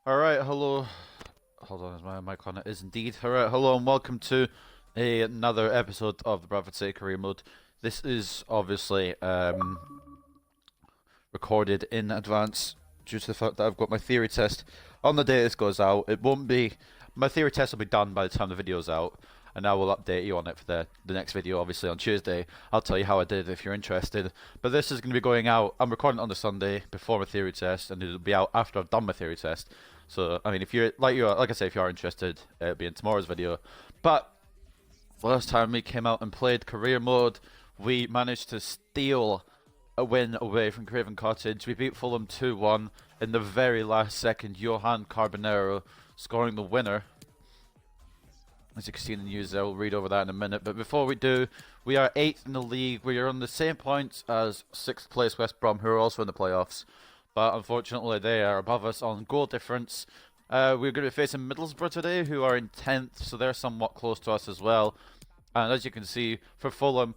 Alright, hello. Hold on, is my mic on? It is indeed. Alright, hello and welcome to another episode of the Bradford Career Mode. This is obviously recorded in advance due to the fact that I've got my theory test on the day this goes out. It won't be. My theory test will be done by the time the video's out, and I will update you on it for the next video, obviously on Tuesday. I'll tell you how I did if you're interested. But this is going to be going out. I'm recording it on the Sunday before my theory test, and it'll be out after I've done my theory test. So I mean, if you're like I say, if you are interested, it'll be in tomorrow's video. But last time we came out and played career mode, we managed to steal a win away from Craven Cottage. We beat Fulham 2-1 in the very last second. Johan Carbonero scoring the winner. As you can see in the news, I'll read over that in a minute. But before we do, we are 8th in the league. We are on the same points as 6th place West Brom, who are also in the playoffs. But unfortunately, they are above us on goal difference. We're going to be facing Middlesbrough today, who are in 10th, so they're somewhat close to us as well. And as you can see, for Fulham,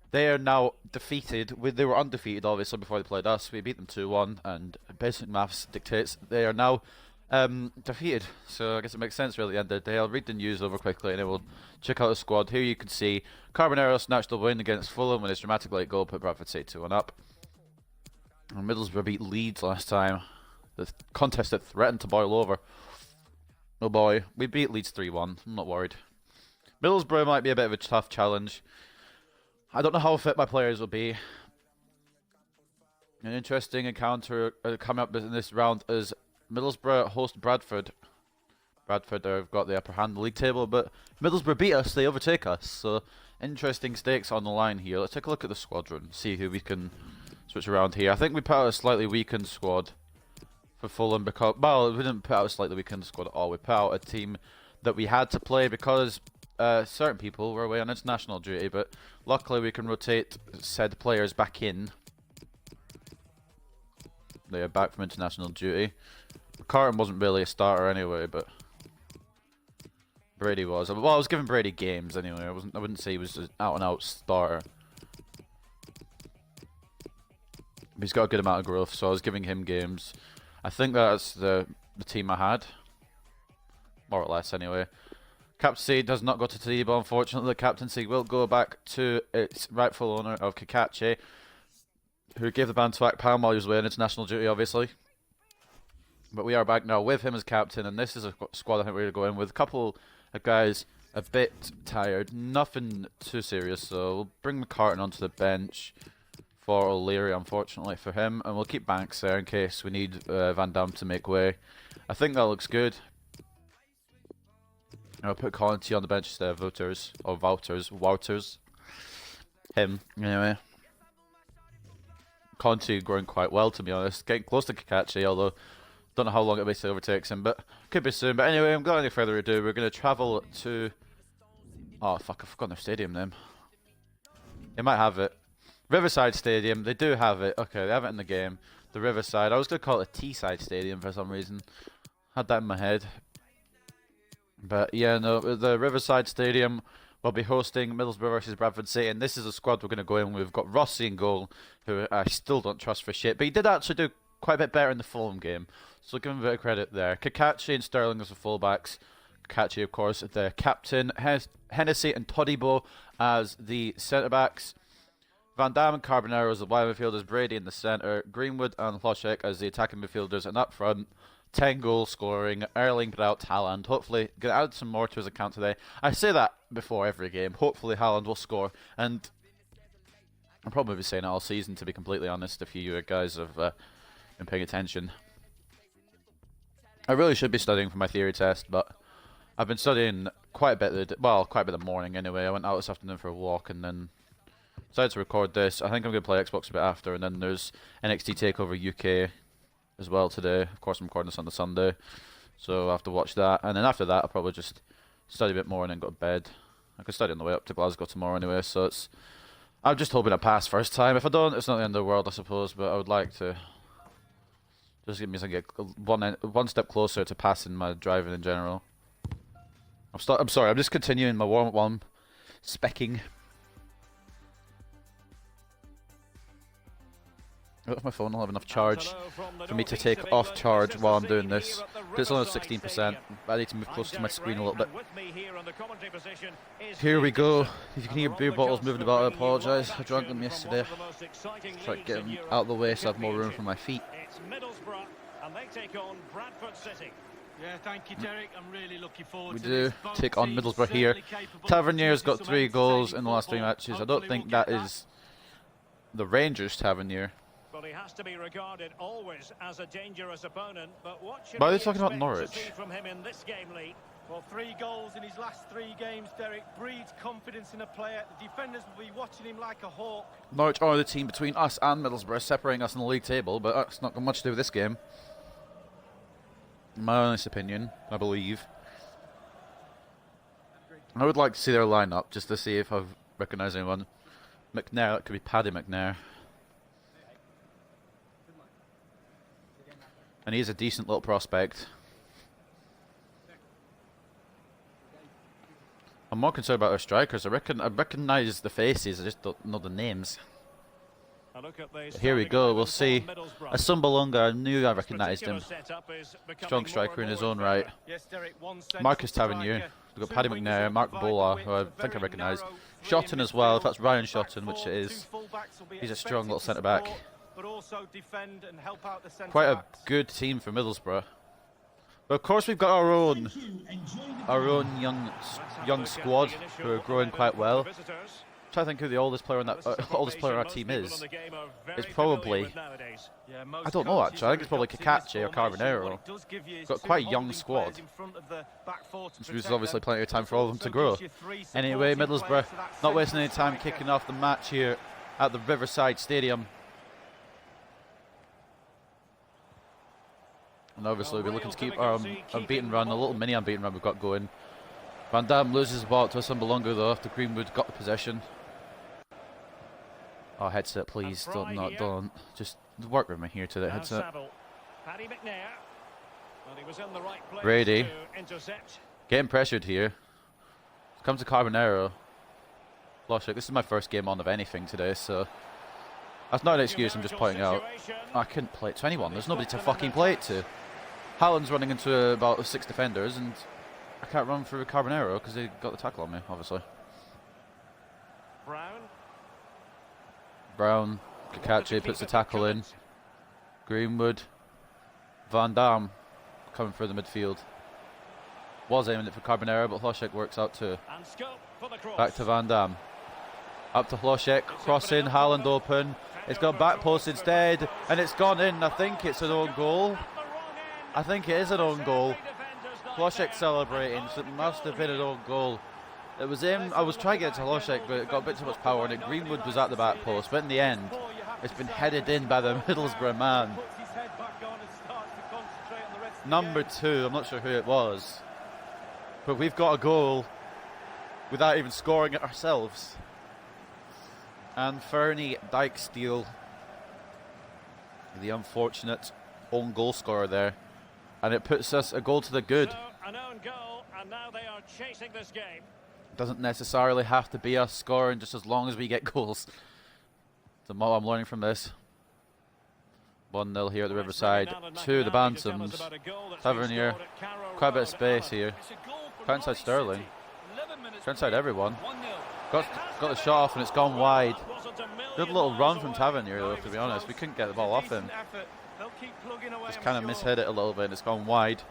they are now defeated. They were undefeated, obviously, before they played us. We beat them 2-1, and basic maths dictates they are now defeated. So I guess it makes sense really at the end of the day. I'll read the news over quickly and then we'll check out the squad. Here you can see Carbonero snatched the win against Fulham with his dramatic late goal, put Bradford 2-1 up. And Middlesbrough beat Leeds last time. The contest that threatened to boil over. Oh boy, we beat Leeds 3-1. I'm not worried. Middlesbrough might be a bit of a tough challenge. I don't know how fit my players will be. An interesting encounter coming up in this round is Middlesbrough host Bradford. Bradford have got the upper hand in the league table, but Middlesbrough beat us, they overtake us. So, interesting stakes on the line here. Let's take a look at the squadron, see who we can switch around here. I think we put out a slightly weakened squad for Fulham because, well, we didn't put out a slightly weakened squad at all. We put out a team that we had to play because certain people were away on international duty, but luckily we can rotate said players back in. They are back from international duty. Carton wasn't really a starter anyway, but Brady was. Well, I was giving Brady games anyway. I wouldn't say he was an out-and-out starter. But he's got a good amount of growth, so I was giving him games. I think that's the team I had, more or less anyway. Captaincy does not go to Tadibo, unfortunately. The captaincy will go back to its rightful owner of Kakachi, who gave the band to Akpam while he was away on international duty, obviously. But we are back now with him as captain, and this is a squad I think we're going to go in with. A couple of guys a bit tired, nothing too serious, so we'll bring McCartan onto the bench for O'Leary, unfortunately for him, and we'll keep Banks there in case we need Van Dam to make way. I think that looks good. I'll put Conti on the bench instead of Wouters. Him, anyway. Conti growing quite well, to be honest. Getting close to Kakachi, although don't know how long it basically overtakes him, but could be soon. But anyway, without any further ado, we're going to travel to... Oh, fuck, I've forgotten their stadium name. They might have it. Riverside Stadium, they do have it. Okay, they have it in the game. The Riverside. I was going to call it a Teesside Stadium for some reason. Had that in my head. But yeah, no, the Riverside Stadium will be hosting Middlesbrough versus Bradford City, and this is a squad we're going to go in with. We've got Rossi in goal, who I still don't trust for shit, but he did actually do quite a bit better in the Fulham game, so give him a bit of credit there. Kakachi and Sterling as the fullbacks. Kakachi, of course, the captain. Hennessy and Todibo as the centre-backs. Van Dam and Carbonero as the wide midfielders. Brady in the centre. Greenwood and Hlošek as the attacking midfielders, and up front, 10 goal scoring, Erling Braut Haaland. Hopefully, going to add some more to his account today. I say that before every game. Hopefully, Haaland will score. And I'll probably be saying it all season, to be completely honest, if you guys have been paying attention. I really should be studying for my theory test, but I've been studying quite a bit, quite a bit of the morning anyway. I went out this afternoon for a walk and then decided to record this. I think I'm going to play Xbox a bit after, and then there's NXT TakeOver UK as well today. Of course, I'm recording this on the Sunday, so I'll have to watch that. And then after that, I'll probably just study a bit more and then go to bed. I could study on the way up to Glasgow tomorrow anyway, so it's... I'm just hoping I pass first time. If I don't, it's not the end of the world, I suppose, but I would like to... Just give me some, get one step closer to passing my driving in general. I'm sorry, I'm just continuing my warm-up specking. If my phone will have enough charge for me to take off charge while I'm doing this. It's only 16%. I need to move closer to my screen a little bit. Here we go. If you can hear beer bottles moving about, I apologise. I drank them yesterday. Try to get them out of the way so I have more room for my feet. It's Middlesbrough, and they take on Bradford City. Yeah, thank you, Derek. I'm really looking forward we to do this. take on Middlesbrough here. Tavernier's got 3 goals in the last 3 matches. I don't think that is the Rangers Tavernier. Well, he has to be regarded always as a dangerous opponent, but what should Why are they we talking about expect Norwich? to see from him in this game, Lee? Well, 3 goals in his last 3 games, Derek, breeds confidence in a player. The defenders will be watching him like a hawk. Norwich are the team between us and Middlesbrough, separating us in the league table, but that's not got much to do with this game. In my honest opinion, I believe. I would like to see their lineup just to see if I recognise anyone. McNair, that could be Paddy McNair. And he's a decent little prospect. I'm more concerned about our strikers. I recognise the faces, I just don't know the names. Here we go, we'll see. Asumbalonga, I knew I recognised him. Strong striker in his own right. Marcus Tavernier. We've got Paddy McNair, Mark Bola, who I think I recognise. Shotton as well, if that's Ryan Shotton, which it is. He's a strong little centre-back. Quite a good team for Middlesbrough. But of course we've got our own young squad who are growing quite well. I'm trying to think who the oldest player on our team is. It's probably, I don't know actually. I think it's probably Kakache or Carbonero. We've got quite a young squad. Which is obviously plenty of time for all of them to grow. Anyway, Middlesbrough not wasting any time kicking off the match here at the Riverside Stadium. And obviously we'll be looking to keep our unbeaten run, a little mini unbeaten run we've got going. Van Dam loses the ball to Asumbalonga though after Greenwood got the possession. Oh, headset please, don't. Just work with me here to the headset. Brady. Getting pressured here. Comes to Carbonero. Loshik, this is my first game on of anything today, so that's not an excuse, I'm just pointing out. I couldn't play it to anyone, there's nobody to fucking play it to. Haaland's running into about 6 defenders and I can't run through Carbonero because he got the tackle on me, obviously. Brown, Kakache puts the tackle in. Greenwood, Van Dam coming through the midfield. Was aiming it for Carbonero, but Hlošek works out too. Back to Van Dam. Up to Hlošek, crossing, Haaland open. It's gone back post instead, and it's gone in. I think it's an own goal. I think it is an own goal. Hlošek celebrating, so it must have been an own goal. It was him. I was trying to get it to Hlošek, but it got a bit too much power on it. Greenwood was at the back post, but in the end, it's been headed in by the Middlesbrough man. Number 2, I'm not sure who it was, but we've got a goal without even scoring it ourselves. And Fernie Dijksteel, the unfortunate own goal scorer there, and it puts us a goal to the good. An own goal, and now they are chasing this game. Doesn't necessarily have to be us scoring, just as long as we get goals. The more I'm learning from this. 1-0 here at the Riverside to the Bantams. Tavernier, quite a bit of space here. Inside Sterling, inside everyone. Got the shot off and it's gone wide. Good little run from Tavernier though, to be honest. We couldn't get the ball off him. Just kind of mishit it a little bit and it's gone wide.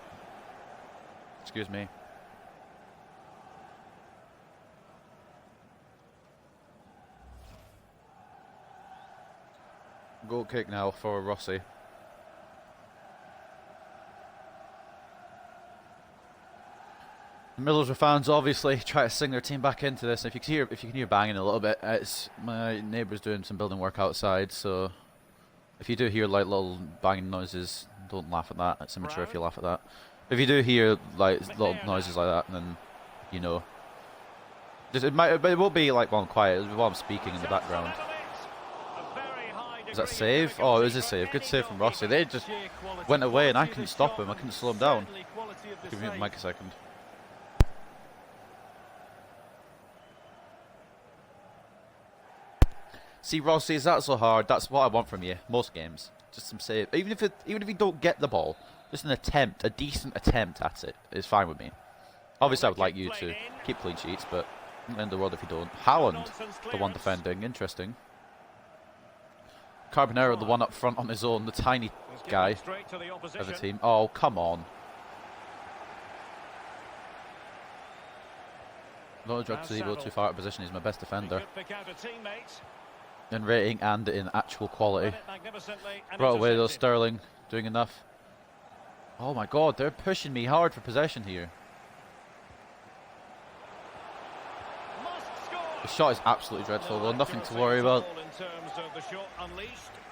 Excuse me. Goal kick now for Rossi. Middlesbrough fans obviously try to sing their team back into this. If you can hear banging a little bit, it's my neighbour's doing some building work outside. So if you do hear like little banging noises, don't laugh at that. It's immature if you laugh at that. If you do hear like little noises like that, then you know. It will be like while I'm quiet, while I'm speaking in the background. Is that save? Oh, it was a save. Good save from Rossi. They just went away and I couldn't stop him. I couldn't slow him down. Give me the mic a second. See, Rossi, is that so hard? That's what I want from you. Most games, just some save. Even if you don't get the ball, Just an attempt, a decent attempt at it is fine with me. Obviously, I would like you to keep clean sheets, but in the world if you don't. Haaland, the one defending. Interesting. Carbonero, the one up front on his own, the tiny guy of the team. Oh, come on. Don't drag Todibo too far out of position. He's my best defender in rating and in actual quality. Brought away though, Sterling doing enough. Oh my god, they're pushing me hard for possession here. The shot is absolutely dreadful though, nothing to worry about.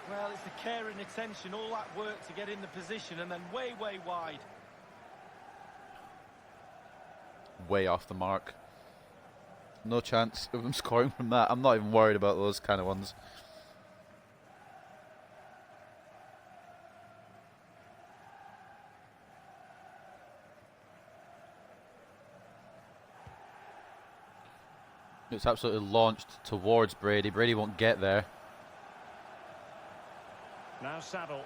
Well, it's the care and attention, all that work to get in the position and then way wide. Way off the mark. No chance of them scoring from that. I'm not even worried about those kind of ones. It's absolutely launched towards Brady. Brady won't get there. Now Saville.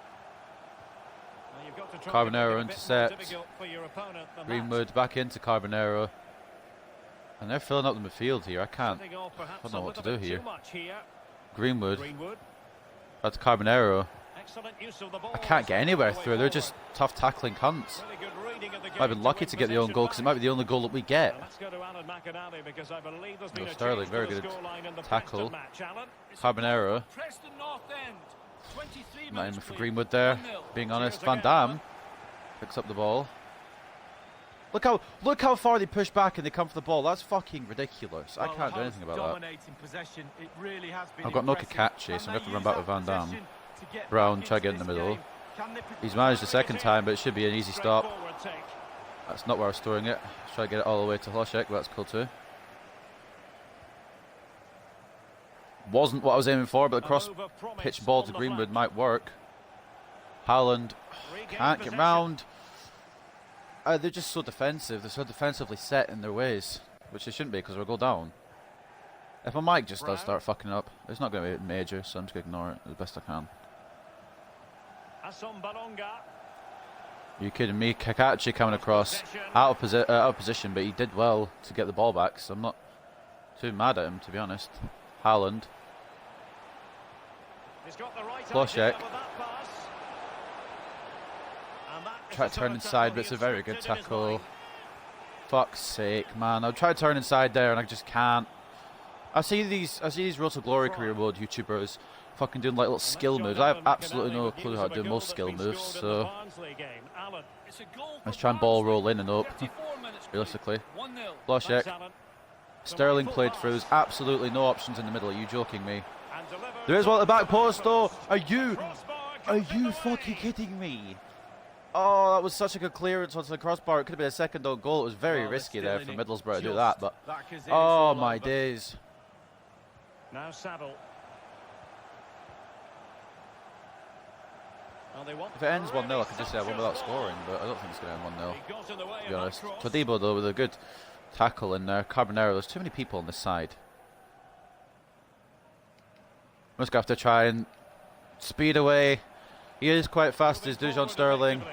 Carbonero intercepts. Greenwood back into Carbonero. And they're filling up the midfield here. I don't know what to do here. Greenwood. That's Carbonero. I can't get anywhere through. They're just tough tackling cunts. I've been lucky to get the own goal because it might be the only goal that we get. No, Sterling, very good tackle. Carbonero. Not in for Greenwood there, being honest. Van Dam picks up the ball. Look how far they push back and they come for the ball. That's fucking ridiculous. I can't do anything about that. I've got no Kakachi, so I'm going to have to run back with Van Dam. Brown, try to get in the middle. He's managed the second time, but it should be an easy stop. That's not where I was storing it. Try to get it all the way to Hlošek, but that's cool too. Wasn't what I was aiming for, but the cross-pitch ball to Greenwood might work. Haaland can't get round. They're just so defensive. They're so defensively set in their ways, which they shouldn't be because we'll go down. If my mic just does start fucking up, it's not going to be major, so I'm just going to ignore it as best I can. Are you kidding me? Kakachi coming across out of position, but he did well to get the ball back, so I'm not too mad at him, to be honest. Haaland. Hlošek. Try to turn inside, but it's a very good tackle. Fuck's sake, man. I'll try to turn inside there and I just can't. I see these Road to Glory career mode YouTubers fucking doing like little skill moves. I have absolutely no clue how to do most skill moves, so let's try and ball roll in and up, realistically. Hlošek. Sterling played through. There's absolutely no options in the middle. Are you joking me? There is one at the back post though. Are you fucking kidding me? Oh, that was such a good clearance onto the crossbar. It could have been a second own goal. It was very risky there for Middlesbrough to do that, but oh my days. Now Saville. If it ends 1-0, I could just say I won without scoring, but I don't think it's going to end 1-0, to be honest. Todibo though with a good tackle in there. Carbonero, there's too many people on this side. I'm just going to have to try and speed away. He is quite fast as Dujon Sterling.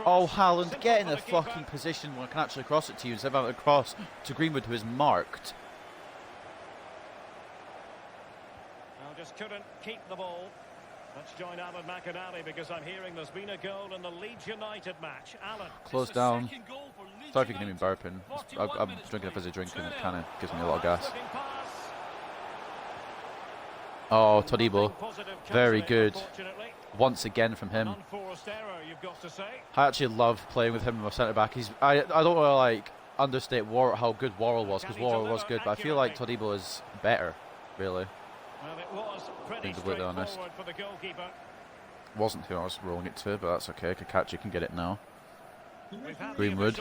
Oh, Haaland, get in a fucking position where I can actually cross it to you instead of having to cross to Greenwood, who is marked. Just couldn't keep the ball. Let's join Alan McInally because I'm hearing there's been a goal in the Leeds United match. Alan. Close down. Sorry if you can hear me burping. I'm drinking a fizzy drink and it kind of gives me a lot of gas. Oh, Todibo. Very good. Once again from him. I actually love playing with him in my centre-back. I don't want to like understate how good Worrell was, because Worrell was good, but I feel like Todibo is better, really. Being completely honest. Wasn't who I was rolling it to, but that's okay. Kakachi can get it now. Greenwood.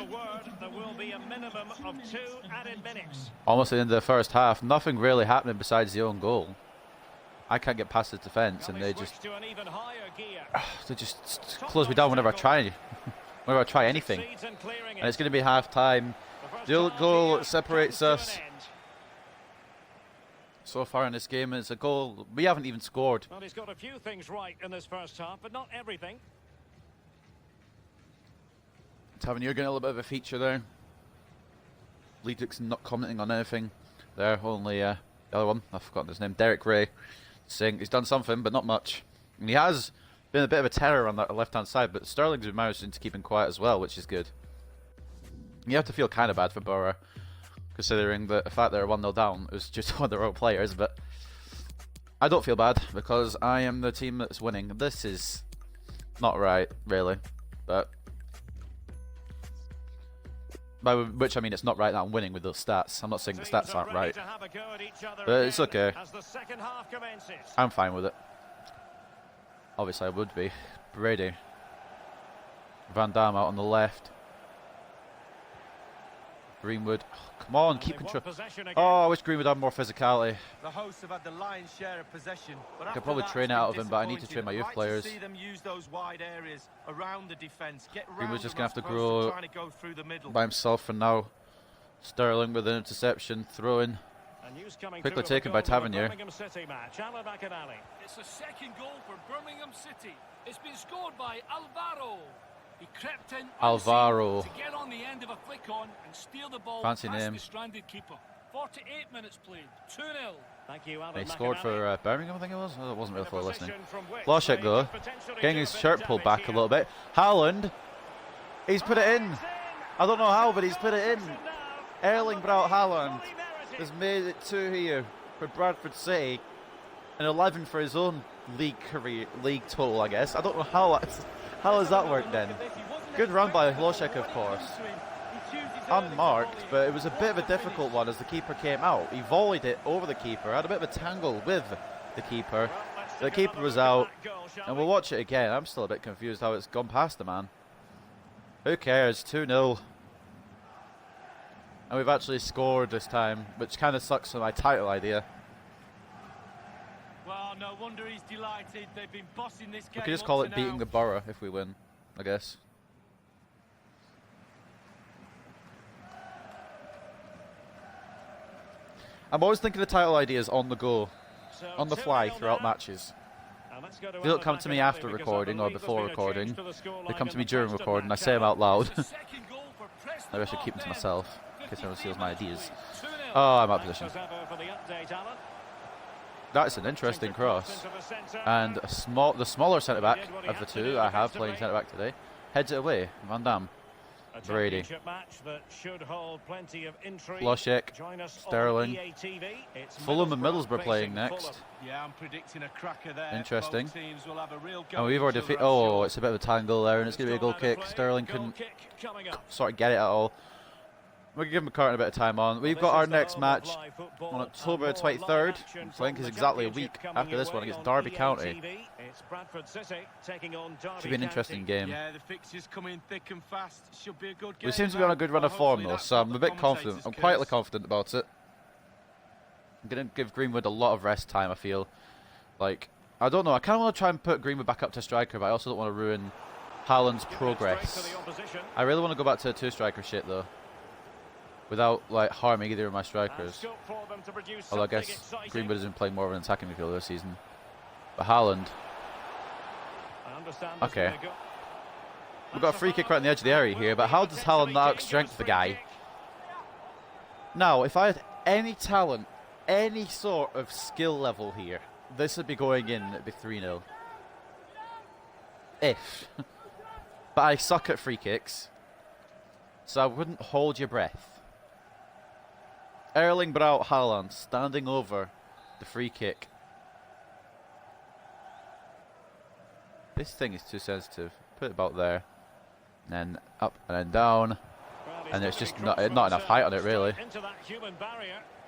Almost at the end of the first half. Nothing really happening besides the own goal. I can't get past the defence, and they just close me down whenever I try. Whenever I try anything. And it's going to be half time. The goal separates us so far in this game. It's a goal we haven't even scored. Well, he's got a few things right in this first half, but not everything. Tavernier getting a little bit of a feature there. Leedick's not commenting on anything there, only the other one, I've forgotten his name, Derek Ray, saying he's done something, but not much. And he has been a bit of a terror on that left-hand side, but Sterling's been managing to keep him quiet as well, which is good. You have to feel kind of bad for Boro, considering the fact they're 1-0 down. It was just one of their own players, but I don't feel bad, because I am the team that's winning. This is not right, really, but... by which I mean it's not right that I'm winning with those stats. I'm not saying the stats aren't right, but it's okay. I'm fine with it. Obviously I would be. Brady. Van Dam out on the left. Greenwood. Oh, come on, keep control. Oh, I wish Greenwood had more physicality. The hosts have had the lion's share of possession, but I could probably train it out of him, but I need to train my youth players. See them use those wide areas around the defense. Greenwood's just going to have to grow by himself for now. Sterling with an interception, throw-in. Quickly taken by Tavernier. It's a second goal for Birmingham City. It's been scored by Alvaro. He crept in Alvaro to get on the end of a flick on and steal the ball fancy past name. the stranded keeper. 48 minutes played, 2-0. Thank you, He scored for Birmingham, I think it was. I wasn't really fully listening. Loshek though, getting his shirt pulled back a little bit. Haaland, he's put it in. I don't know how, but he's put it in. Erling Braut Haaland has made it 2 here for Bradford City, and 11 for his own league total, I guess. I don't know how has that worked then. Good run by Loshek, of course. Unmarked, but it was a bit of a difficult one as the keeper came out. He volleyed it over the keeper, had a bit of a tangle with the keeper. The keeper was out, and we'll watch it again. I'm still a bit confused how it's gone past the man. Who cares? 2-0. And we've actually scored this time, which kind of sucks for my title idea. Well, no wonder he's delighted. They've been bossing this game. We could just call it beating the Boro if we win, I guess. I'm always thinking of title ideas on the go, on the fly throughout matches. They don't come to me after recording or before recording. They come to me during recording. I say them out loud. I should keep them to myself in case anyone steals my ideas. Oh, I'm out of position. That's an interesting cross. And the smaller centre-back of the two I have playing centre-back today heads it away. Van Dam. Brady. Loshek. Sterling. Fulham and Middlesbrough playing next. Yeah, I'm predicting a cracker there. Interesting. And we've already defeated. Oh, it's a bit of a tangle there, and it's going to be a goal kick. Sterling couldn't sort of get it at all. We'll give him a cart and a bit of time on. We've got our next match on October 23rd, I think is exactly a week after this one against Derby County. Should be an interesting game. Yeah, the fixtures come in thick and fast. Should be a good game. We seem to be on a good run of form though, so I'm a bit confident. I'm quietly confident about it. I'm going to give Greenwood a lot of rest time, I feel. Like, I don't know, I kind of want to try and put Greenwood back up to striker, but I also don't want to ruin Haaland's progress. I really want to go back to a 2-striker shit though, without like harming either of my strikers. Although I guess Greenwood has been playing more of an attacking midfielder this season. But Haaland. Okay. We've got a free kick right on the edge of the area here, but how does Haaland not outstrength the guy? Now, if I had any talent, any sort of skill level here, this would be going in, it'd be 3-0. If. But I suck at free kicks, so I wouldn't hold your breath. Erling Braut Haaland standing over the free kick. This thing is too sensitive. Put it about there. And then up and then down. And there's just not enough height on it, really.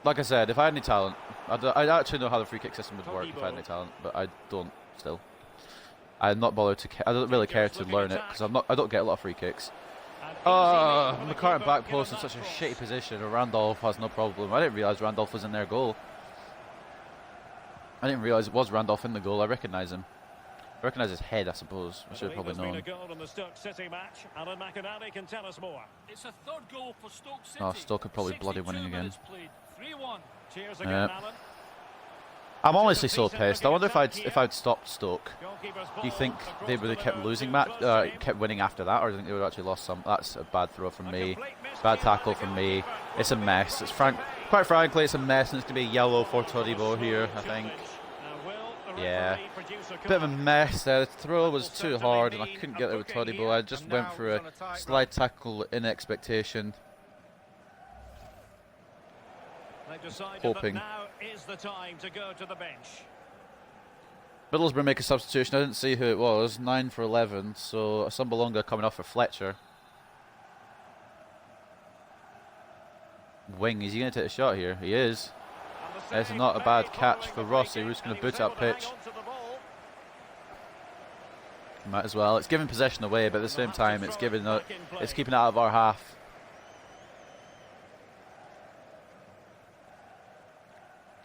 Like I said, if I had any talent, I'd actually know how the free kick system would work if I had any talent, but I don't still. I'm not bothered to. I don't really care to learn it because I don't get a lot of free kicks. The current back post in such a shitty position. Randolph has no problem. I didn't realise Randolph was in their goal. I didn't realise it was Randolph in the goal. I recognise him. I recognise his head, I suppose. I should have probably known. It's a third goal for Stoke City. Oh, Stoke are probably bloody winning again. 3-1. Cheers again, Alan. I'm honestly so pissed. I wonder if I'd stopped Stoke. Do you think they would have kept losing kept winning after that, or do you think they would have actually lost some? That's a bad throw from me. Bad tackle from me. It's a mess. Quite frankly, it's a mess, and it's going to be yellow for Todibo here, I think. Yeah. Bit of a mess there. The throw was too hard, and I couldn't get there with Todibo. I just went for a slide tackle in expectation. Hoping. Now is the time to go to the bench. Middlesbrough make a substitution. I didn't see who it was. 9 for 11. So Sambalonga coming off for Fletcher. Wing, is he going to take a shot here? He is. It's not a bad catch for Rossi, who's going to boot up pitch. Might as well. It's giving possession away, but at the same time, it's keeping it out of our half.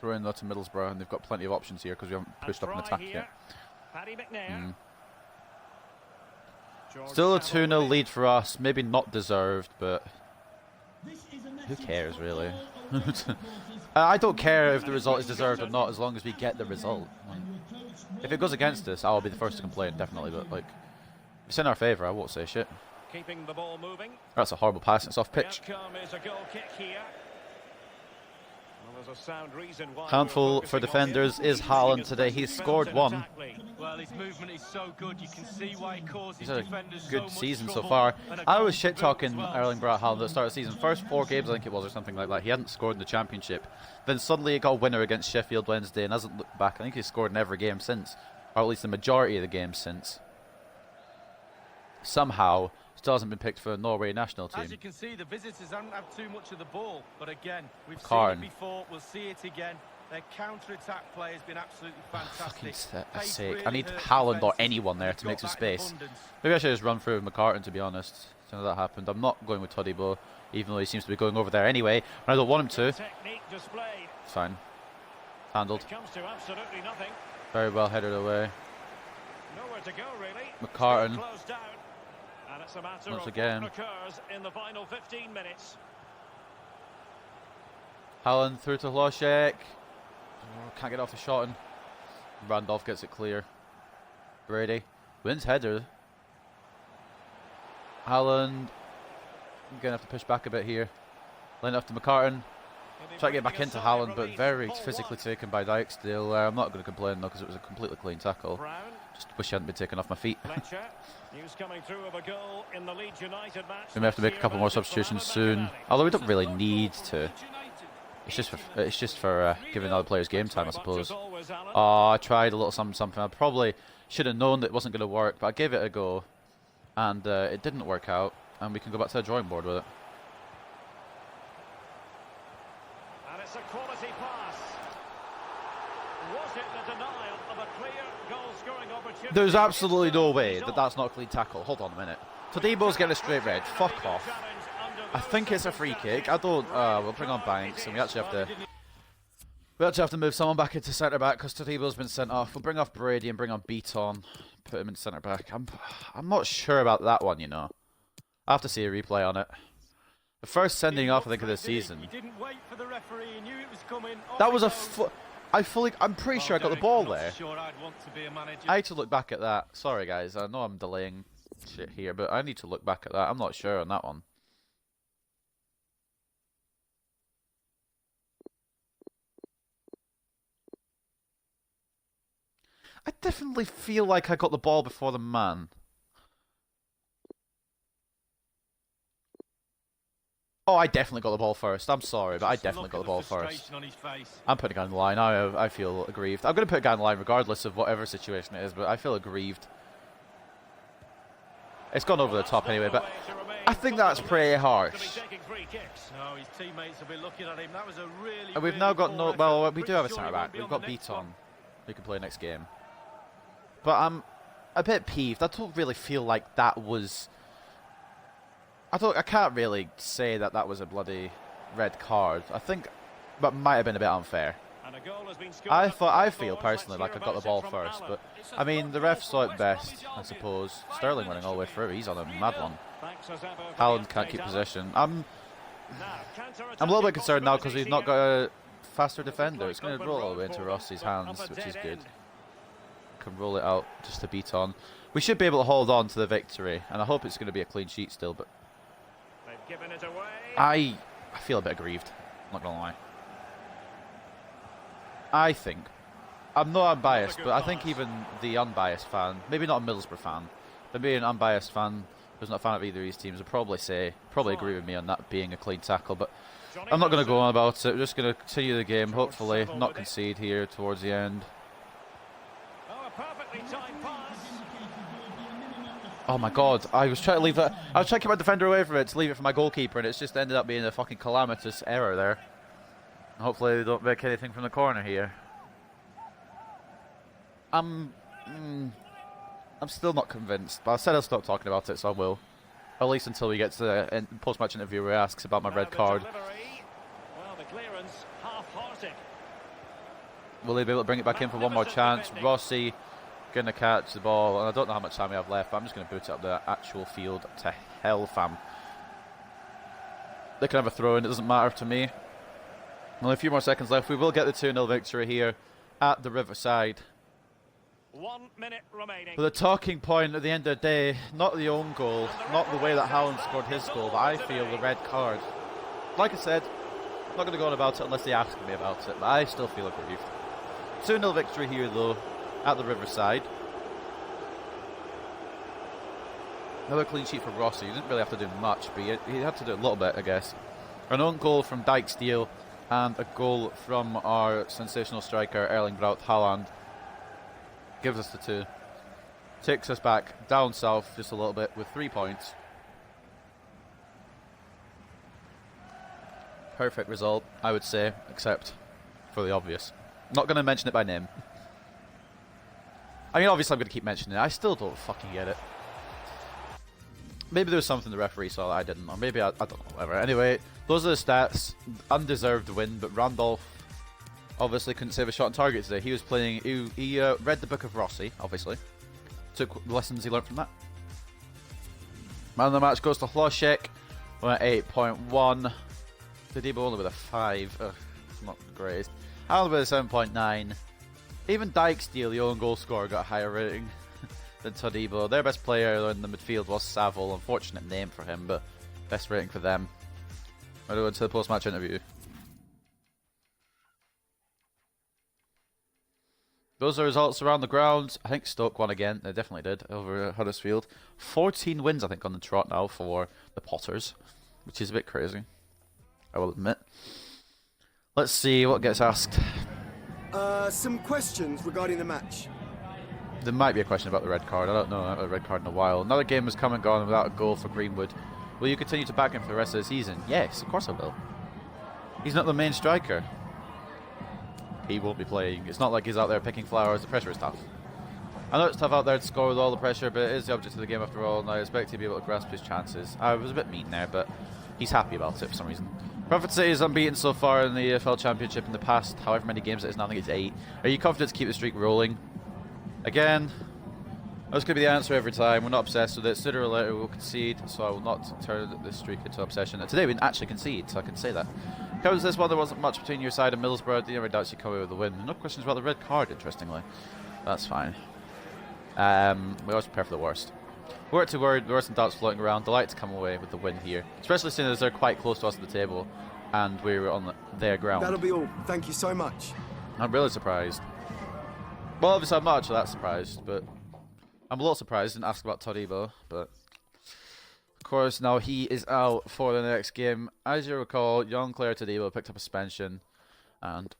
Throw in though to Middlesbrough, and they've got plenty of options here because we haven't pushed up an attack yet. Still a 2-0 lead for us. Maybe not deserved, but who cares really? I don't care if the result is deserved or not, as long as we get the result. If it goes against us, I'll be the first to complain, definitely. But like, if it's in our favour, I won't say shit. Keeping the ball moving. That's a horrible pass. It's off pitch. Handful for defenders is Haaland today. He's scored one. Well, his movement is so good. You can see why it causes He's had a defenders good so season much so trouble. far. And I was shit again, talking well. Erling Braut Haaland at the start of the season. First 4 games, I think it was, or something like that. He hadn't scored in the Championship. Then suddenly he got a winner against Sheffield Wednesday and hasn't looked back. I think he's scored in every game since, or at least the majority of the games since. Somehow, still hasn't been picked for the Norway national team. As you can see, the visitors haven't had too much of the ball, but again, we've Karn. seen it before. We'll see it again. Their counter-attack play has been absolutely fantastic. Fucking sake. I need Haaland or anyone there to make some space. Maybe I should just run through with McCartan, to be honest. Since that happened. I'm not going with Todibo, even though he seems to be going over there anyway. And I don't want him to. It's fine. Handled. Very well headed away. McCartan. Once again. Haaland through to Hlošek. Can't get off the shot. And Randolph gets it clear. Brady wins header. Haaland gonna have to push back a bit here. Line up to McCartan. Try to get back into Haaland, but very physically taken by Dijksteel. I'm not going to complain though, because it was a completely clean tackle. Just wish he hadn't been taken off my feet. We may have to make a couple more substitutions soon, although we don't really need to. It's just for giving other players game time, I suppose. Oh, I tried a little something. I probably should have known that it wasn't going to work, but I gave it a go, and it didn't work out, and we can go back to the drawing board with it. And it's a quality pass. Was it the denial of a clear goal-scoring opportunity? There's absolutely no way that that's not a clean tackle. Hold on a minute. Todibo's getting a straight red. Fuck off. I think it's a free kick. I don't. We'll bring on Banks, and we actually have to move someone back into centre back because Todibo's been sent off. We'll bring off Brady and bring on Beaton, put him in centre back. I'm not sure about that one, you know. I have to see a replay on it. The first sending off, I think, of the season. He didn't wait for the referee. He knew it was coming. That was I'm pretty sure I got the ball there. Sure, I'd want to be a manager. I need to look back at that. Sorry, guys. I know I'm delaying shit here, but I need to look back at that. I'm not sure on that one. I definitely feel like I got the ball before the man. Oh, I definitely got the ball first. I'm sorry, but I definitely got the ball first. I'm putting a guy on the line. I feel aggrieved. I'm going to put a guy on the line regardless of whatever situation it is, but I feel aggrieved. It's gone over the top anyway, but I think that's pretty harsh. No, his teammates will be looking at him. That was a really. And we've now got no. Well, we do have a centre back. We've got Beaton, who can play next game. But I'm a bit peeved. I don't really feel like that was. I can't really say that that was a bloody red card. I think that might have been a bit unfair. I feel personally like I got the ball first, but I mean the ref saw it best, I suppose. Sterling running all the way through. He's on a mad one. Haaland can't keep possession. I'm a little bit concerned now because we've not got a faster defender. It's going to roll all the way into Rossi's hands, which is good. Can roll it out just to beat on. We should be able to hold on to the victory, and I hope it's going to be a clean sheet still, but They've given it away. I feel a bit aggrieved, not going to lie. I think, I'm not unbiased, but I think even the unbiased fan, maybe not a Middlesbrough fan, but maybe an unbiased fan who's not a fan of either of these teams would probably agree with me on that being a clean tackle, but I'm not going to go on about it. We're just going to continue the game, hopefully not concede here towards the end. Oh, a perfectly timed pass. Oh my god, I was trying to leave it. I was trying to keep my defender away from it to leave it for my goalkeeper, and it's just ended up being a fucking calamitous error there. Hopefully they don't make anything from the corner here. I'm still not convinced, but I said I'll stop talking about it, so I will. At least until we get to the post-match interview where he asks about my red card. Well, the clearance half-hearted. Will they be able to bring it back in for one more chance? Rossi going to catch the ball, and I don't know how much time we have left, but I'm just going to boot it up the actual field to hell, fam. They can have a throw in, it doesn't matter to me. Only a few more seconds left. We will get the 2-0 victory here at the Riverside. 1 minute remaining. But the talking point at the end of the day, not the own goal, not the way that Haaland scored his goal, but I feel the red card. Like I said, I'm not going to go on about it unless they ask me about it, but I still feel aggrieved. 2-0 victory here, though, at the Riverside. Another clean sheet for Rossi. He didn't really have to do much, but he had to do a little bit, I guess. An own goal from Dijksteel and a goal from our sensational striker, Erling Braut Haaland. Gives us the 2. Takes us back down south just a little bit with 3 points. Perfect result, I would say, except for the obvious. Not going to mention it by name. I mean, obviously I'm going to keep mentioning it. I still don't fucking get it. Maybe there was something the referee saw that I didn't, or maybe I don't know, whatever. Anyway, those are the stats. Undeserved win, but Randolph obviously couldn't save a shot on target today. He was playing, he read the book of Rossi, obviously. Took the lessons he learned from that. Man of the match goes to Hlošek with an 8.1. Todibo only with a 5. Ugh, it's not the greatest. Haaland with a 7.9. Even Dijksteel, the own goal scorer, got a higher rating than Todibo. Their best player in the midfield was Saville. Unfortunate name for him, but best rating for them. We'll go into the post-match interview. Those are results around the ground. I think Stoke won again. They definitely did over Huddersfield. 14 wins, I think, on the trot now for the Potters, which is a bit crazy, I will admit. Let's see what gets asked. Some questions regarding the match. There might be a question about the red card. I don't know about the red card in a while. Another game has come and gone without a goal for Greenwood. Will you continue to back him for the rest of the season? Yes, of course I will. He's not the main striker. He won't be playing. It's not like he's out there picking flowers. The pressure is tough. I know it's tough out there to score with all the pressure, but it is the object of the game after all, and I expect to be able to grasp his chances. I was a bit mean there, but he's happy about it for some reason. Bradford City is unbeaten so far in the EFL Championship in the past, however many games it is now. I think it's 8. Are you confident to keep the streak rolling? Again, that's going to be the answer every time. We're not obsessed with it. Sooner or later we'll concede, so I will not turn this streak into obsession. And today we didn't actually concede, so I can say that. Covers this one, there wasn't much between your side and Middlesbrough. The only doubts you come away with the win. No questions about the red card, interestingly. That's fine. We always prepare for the worst. We weren't too worried, there were some doubts floating around. Delight to come away with the win here. Especially seeing as they're quite close to us at the table and we're on their ground. That'll be all. Thank you so much. I'm really surprised. Well, obviously I'm not actually that surprised, but I'm a little surprised. Didn't ask about Todibo, but of course now he is out for the next game. As you recall, young Claire Todibo picked up a suspension, and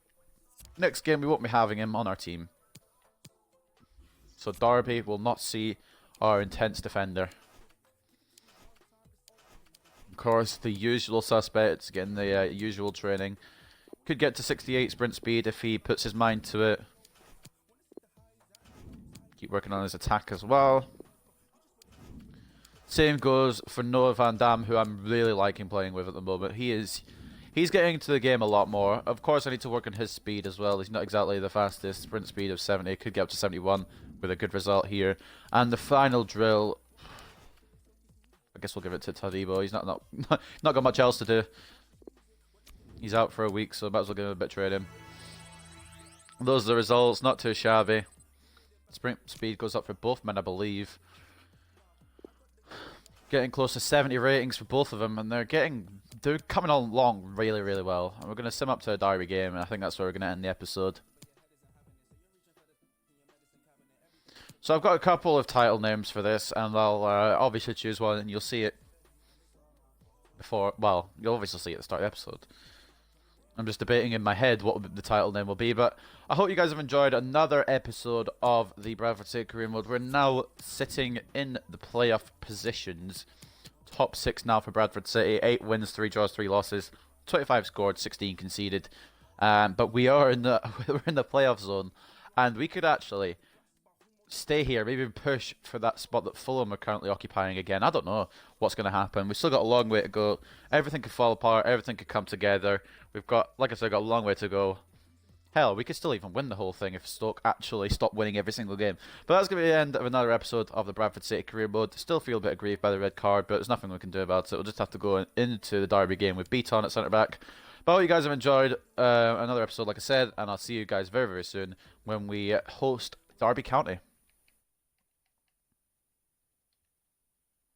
next game we won't be having him on our team. So Derby will not see our intense defender. Of course, the usual suspects getting the usual training. Could get to 68 sprint speed if he puts his mind to it. Keep working on his attack as well. Same goes for Noah Van Dam, who I'm really liking playing with at the moment. He's getting into the game a lot more. Of course, I need to work on his speed as well. He's not exactly the fastest. Sprint speed of 70. Could get up to 71 with a good result here. And the final drill, I guess we'll give it to Todibo. He's not got much else to do. He's out for a week, so might as well give him a bit of trading. Those are the results, not too shabby. Sprint speed goes up for both men, I believe. Getting close to 70 ratings for both of them, and they're coming along really, really well. And we're going to sim up to a derby game, and I think that's where we're going to end the episode. So I've got a couple of title names for this, and I'll obviously choose one, and you'll see it before. Well, you'll obviously see it at the start of the episode. I'm just debating in my head what the title name will be, but I hope you guys have enjoyed another episode of the Bradford City Career Mode. We're now sitting in the playoff positions. Top 6 now for Bradford City. 8 wins, 3 draws, 3 losses. 25 scored, 16 conceded. But we are in the we're in the playoff zone, and we could actually stay here, maybe push for that spot that Fulham are currently occupying again. I don't know what's going to happen. We've still got a long way to go. Everything could fall apart. Everything could come together. We've got, like I said, got a long way to go. Hell, we could still even win the whole thing if Stoke actually stop winning every single game. But that's going to be the end of another episode of the Bradford City Career Mode. Still feel a bit aggrieved by the red card, but there's nothing we can do about it. We'll just have to go into the derby game with Beaton at centre-back. But I hope you guys have enjoyed another episode, like I said, and I'll see you guys very, very soon when we host Derby County.